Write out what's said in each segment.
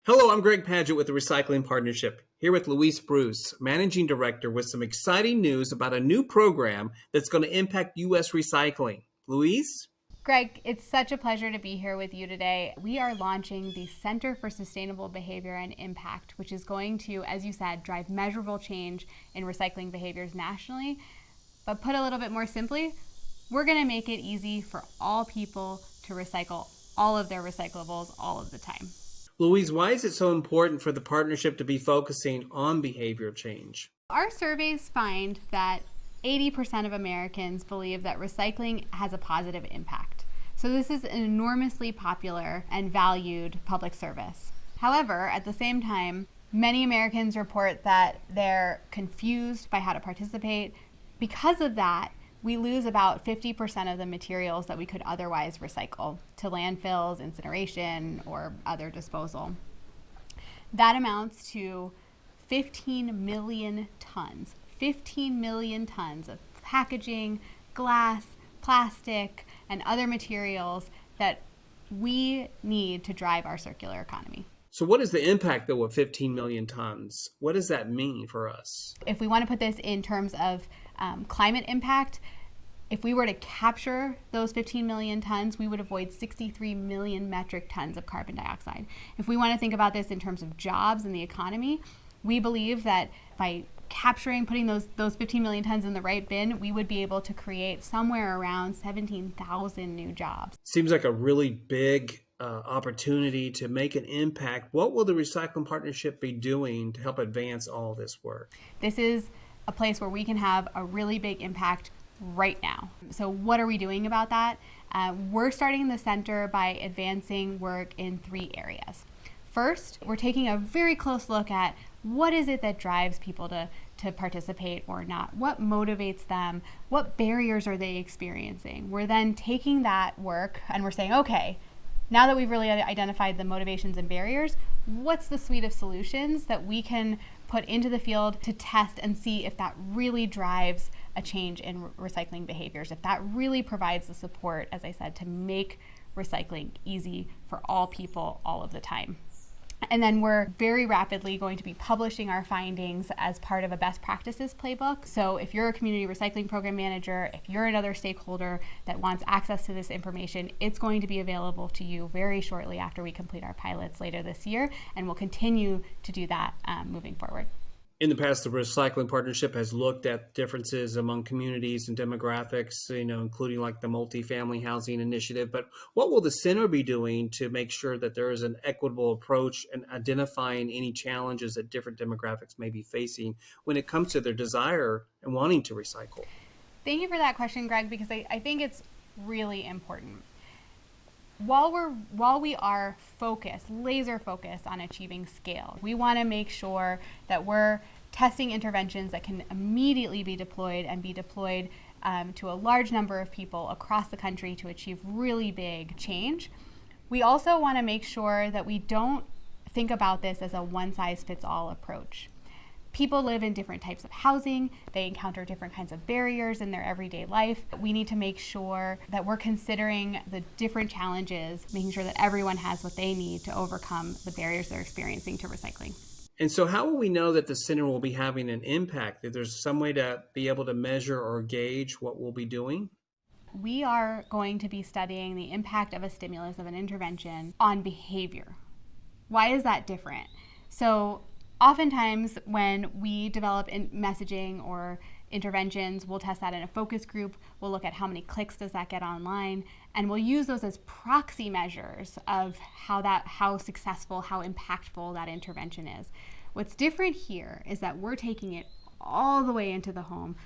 Hello, I'm Greg Paget with the Recycling Partnership, here with Luis Bruce, Managing Director, with some exciting news about a new program that's going to impact U.S. recycling. Luis? Greg, it's such a pleasure to be here with you today. We are launching the Center for Sustainable Behavior and Impact, which is going to, as you said, drive measurable change in recycling behaviors nationally. But put a little bit more simply, we're going to make it easy for all people to recycle all of their recyclables all of the time. Luis, why is it so important for the partnership to be focusing on behavior change? Our surveys find that 80% of Americans believe that recycling has a positive impact. So this is an enormously popular and valued public service. However, at the same time, many Americans report that they're confused by how to participate. Because of that, we lose about 50% of the materials that we could otherwise recycle to landfills, incineration, or other disposal. That amounts to 15 million tons. 15 million tons of packaging, glass, plastic, and other materials that we need to drive our circular economy. So what is the impact, though, of 15 million tons? What does that mean for us? If we want to put this in terms of climate impact, if we were to capture those 15 million tons, we would avoid 63 million metric tons of carbon dioxide. If we want to think about this in terms of jobs and the economy, we believe that by putting those 15 million tons in the right bin, we would be able to create somewhere around 17,000 new jobs. Seems like a really big opportunity to make an impact. What will the Recycling Partnership be doing to help advance all this work? This is a place where we can have a really big impact right now. So what are we doing about that? We're starting the center by advancing work in 3 areas. First, we're taking a very close look at what is it that drives people to participate or not? What motivates them? What barriers are they experiencing? We're then taking that work and we're saying, okay, now that we've really identified the motivations and barriers, what's the suite of solutions that we can put into the field to test and see if that really drives a change in recycling behaviors, if that really provides the support, as I said, to make recycling easy for all people all of the time. And then we're very rapidly going to be publishing our findings as part of a best practices playbook. So if you're a community recycling program manager, if you're another stakeholder that wants access to this information, it's going to be available to you very shortly after we complete our pilots later this year, and we'll continue to do that moving forward. In the past, the Recycling Partnership has looked at differences among communities and demographics, including like the multifamily housing initiative. But what will the center be doing to make sure that there is an equitable approach and identifying any challenges that different demographics may be facing when it comes to their desire and wanting to recycle? Thank you for that question, Greg, because I think it's really important. While we are laser focused on achieving scale, we want to make sure that we're testing interventions that can immediately be deployed to a large number of people across the country to achieve really big change. We also want to make sure that we don't think about this as a one-size-fits-all approach. People live in different types of housing. They encounter different kinds of barriers in their everyday life. We need to make sure that we're considering the different challenges, making sure that everyone has what they need to overcome the barriers they're experiencing to recycling. And so how will we know that the center will be having an impact? If there's some way to be able to measure or gauge what we'll be doing? We are going to be studying the impact of a stimulus, of an intervention, on behavior. Why is that different? So oftentimes when we develop messaging or interventions, we'll test that in a focus group. We'll look at how many clicks does that get online, and we'll use those as proxy measures of how successful, how impactful that intervention is. What's different here is that we're taking it all the way into the home,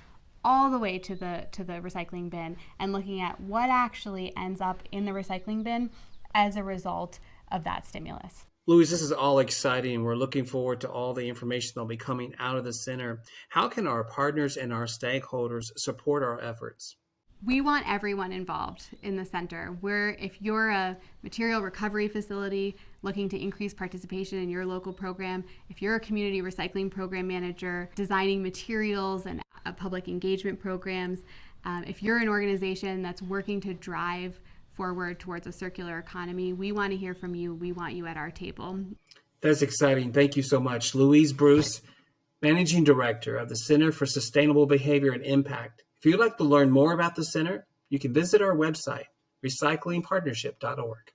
all the way to the recycling bin, and looking at what actually ends up in the recycling bin as a result of that stimulus. Luis, this is all exciting. We're looking forward to all the information that'll be coming out of the center. How can our partners and our stakeholders support our efforts? We want everyone involved in the center. If you're a material recovery facility looking to increase participation in your local program, if you're a community recycling program manager designing materials and public engagement programs, if you're an organization that's working to drive forward towards a circular economy, we want to hear from you. We want you at our table. That's exciting. Thank you so much. Louise Bruce, Managing Director of the Center for Sustainable Behavior and Impact. If you'd like to learn more about the center, you can visit our website, recyclingpartnership.org.